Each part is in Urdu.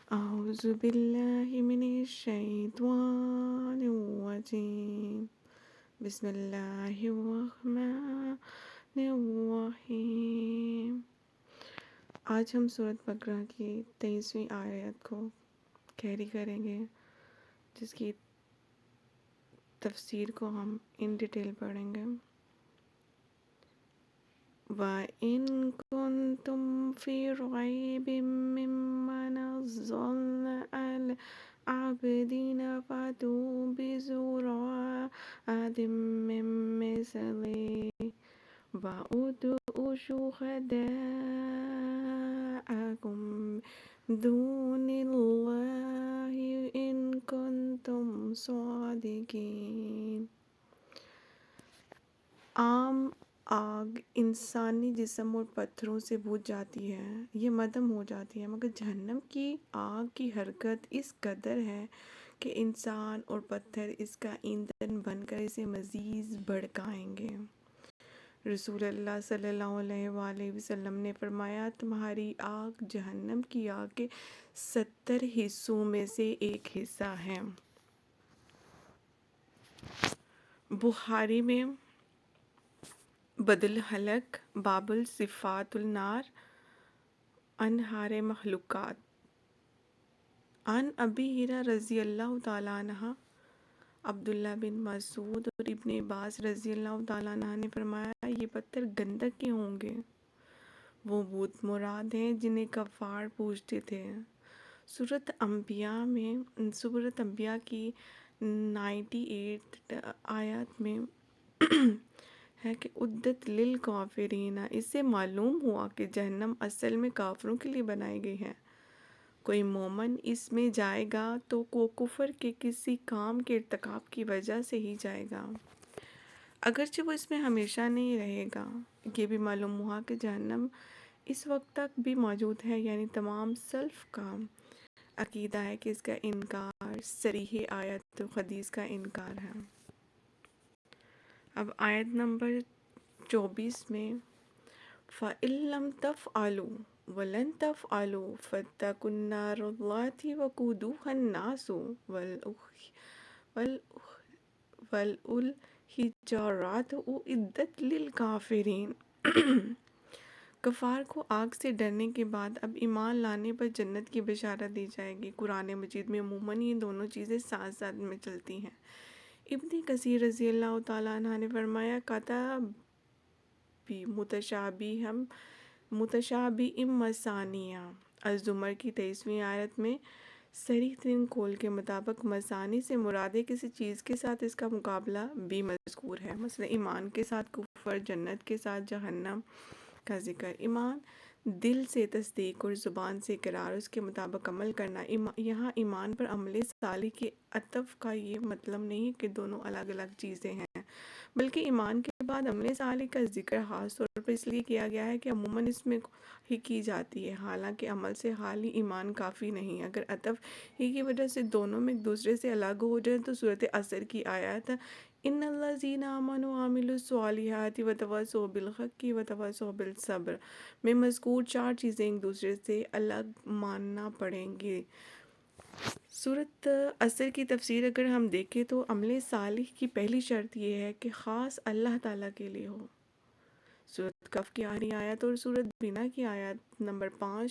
أعوذ بالله من الشيطان الرجيم بسم الله الرحمن الرحیم۔ آج ہم سورۃ بقرہ کی 23ویں آیت کو کیری کریں گے، جس کی تفسیر کو ہم ان ڈیٹیل پڑھیں گے۔ وَإِن كُنتُمْ فِي رَيْبٍ مِّمَّا نَزَّلْنَا عَلَىٰ عَبْدِنَا فَأْتُوا بِسُورَةٍ مِّن مِّثْلِهِ وَادْعُوا شُهَدَاءَكُم مِّن دُونِ اللَّهِ إِن كُنتُمْ صَادِقِينَ۔ عام آگ انسانی جسم اور پتھروں سے بجھ جاتی ہے، یہ مدھم ہو جاتی ہے، مگر جہنم کی آگ کی حرکت اس قدر ہے کہ انسان اور پتھر اس کا ایندھن بن کر اسے مزید بھڑکائیں گے۔ رسول اللہ صلی اللہ علیہ وآلہ وسلم نے فرمایا، تمہاری آگ جہنم کی آگ کے 70 حصوں میں سے ایک حصہ ہے۔ بخاری میں بدل حلق بابل صفات النار انہار مخلوقات، عن ابی ہریرہ رضی اللہ تعالیٰ عنہ، عبداللہ بن مسعود اور ابن عباس رضی اللہ تعالیٰ عنہ نے فرمایا، یہ پتھر گندک کے ہوں گے، وہ بت مراد ہیں جنہیں کفار پوجتے تھے۔ سورۃ انبیاء کی 98 آیات میں ہے کہ عدت للکافرین، اس سے معلوم ہوا کہ جہنم اصل میں کافروں کے لیے بنائی گئی ہے۔ کوئی مومن اس میں جائے گا تو وہ کفر کے کسی کام کے ارتکاب کی وجہ سے ہی جائے گا، اگرچہ وہ اس میں ہمیشہ نہیں رہے گا۔ یہ بھی معلوم ہوا کہ جہنم اس وقت تک بھی موجود ہے، یعنی تمام سلف کا عقیدہ ہے کہ اس کا انکار صریح آیت و حدیث کا انکار ہے۔ اب آیت نمبر 24 میں فَإِن لَّمْ تَفْعَلُوا وَلَن تَفْعَلُوا فَاتَّقُوا النَّارَ الَّتِي وَقُودُهَا النَّاسُ وَالْحِجَارَةُ أُعِدَّتْ لِلْكَافِرِينَ۔ کفار کو آگ سے ڈرنے کے بعد اب ایمان لانے پر جنت کی بشارت دی جائے گی۔ قرآن مجید میں عموماً یہ دونوں چیزیں ساتھ ساتھ میں چلتی ہیں۔ ابن کثیر رضی اللہ تعالیٰ عنہ نے فرمایا، بھی متشابہ مثانیہ۔ الزمر کی 23ویں آیت میں صریح ترین قول کے مطابق مثانی سے مراد ہے کسی چیز کے ساتھ اس کا مقابلہ بھی مذکور ہے، مثلا ایمان کے ساتھ کفر، جنت کے ساتھ جہنم کا ذکر۔ ایمان دل سے تصدیق اور زبان سے اقرار، اس کے مطابق عمل کرنا۔ یہاں ایمان پر عمل صالح کے عطف کا یہ مطلب نہیں کہ دونوں الگ الگ چیزیں ہیں، بلکہ ایمان کے بعد عمل صالح کا ذکر خاص طور پر اس لیے کیا گیا ہے کہ عموماً اس میں ہی کی جاتی ہے، حالانکہ عمل سے خالی ایمان کافی نہیں۔ اگر عطف ہی کی وجہ سے دونوں میں ایک دوسرے سے الگ ہو جائیں تو سورۃ عصر کی آیت ان الذین آمنوا وعملوا الصالحات وتواصوا بالحق وتواصوا بالصبر میں مذکور 4 چیزیں ایک دوسرے سے الگ ماننا پڑیں گی۔ سورۃ عصر کی تفسیر اگر ہم دیکھیں تو عمل صالح کی پہلی شرط یہ ہے کہ خاص اللہ تعالیٰ کے لیے ہو۔ سورۃ کہف کی آخری آیت اور سورۃ بینہ کی آیت نمبر 5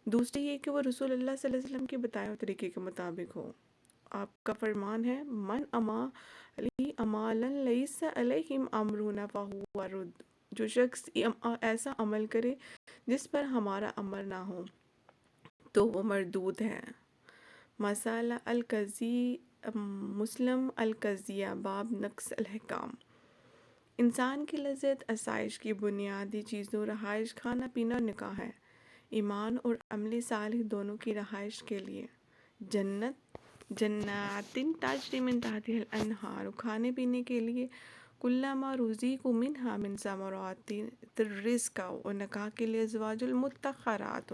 دوسری یہ کہ وہ رسول اللہ صلی اللہ علیہ وسلم کے بتائے ہوئے طریقے کے مطابق ہو۔ آپ کا فرمان ہے، من عمل عملا لیس علیہ امرنا فہو رد، جو شخص ایسا عمل کرے جس پر ہمارا امر نہ ہو تو وہ مردود ہے۔ مسئلہ مسلم القضیہ باب نقص الحکام۔ انسان کی لذت آسائش کی بنیادی چیزوں رہائش کھانا پینا اور نکاح ہے۔ ایمان اور عمل صالح دونوں کی رہائش کے لیے جنات تجری من تحتها الانہار، کھانے پینے کے لیے کلما رزقوا منها من ثمرات الرزق، اور نکاح کے لیے ازواج المطہرات۔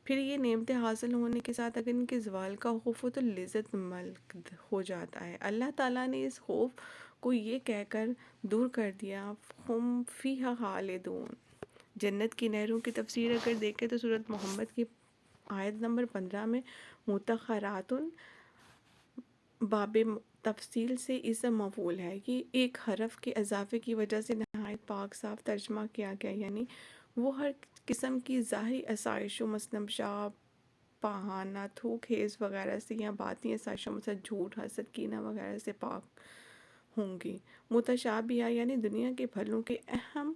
پھر یہ نعمتیں حاصل ہونے کے ساتھ اگر ان کے زوال کا خوف ہو تو لذت ملک ہو جاتا ہے۔ اللہ تعالیٰ نے اس خوف کو یہ کہہ کر دور کر دیا، ہم فیہا خالدون۔ جنت کی نہروں کی تفسیر اگر دیکھیں تو سورۃ محمد کی آیت نمبر 15 میں متخرات باب تفصیل سے اسم مفعول ہے، یہ ایک حرف کے اضافے کی وجہ سے نہایت پاک صاف ترجمہ کیا گیا، یعنی وہ ہر قسم کی ظاہری آسائشوں مثلاً پیشاب، پہانا، تھوک، ہیز وغیرہ سے یا باطنی آسائشوں مثلا جھوٹ، حسد، کینہ وغیرہ سے پاک ہوں گی۔ متشابہہ یعنی دنیا کے پھلوں کے اہم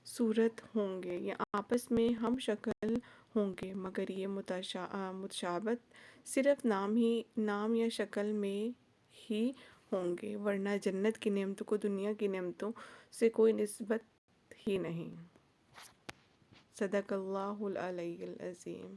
صورت ہوں گے یا آپس میں ہم شکل ہوں گے، مگر یہ متشابہت صرف نام یا شکل میں ہی ہوں گے، ورنہ جنت کی نعمتوں کو دنیا کی نعمتوں سے کوئی نسبت ہی نہیں۔ صدق اللہ العلی العظیم۔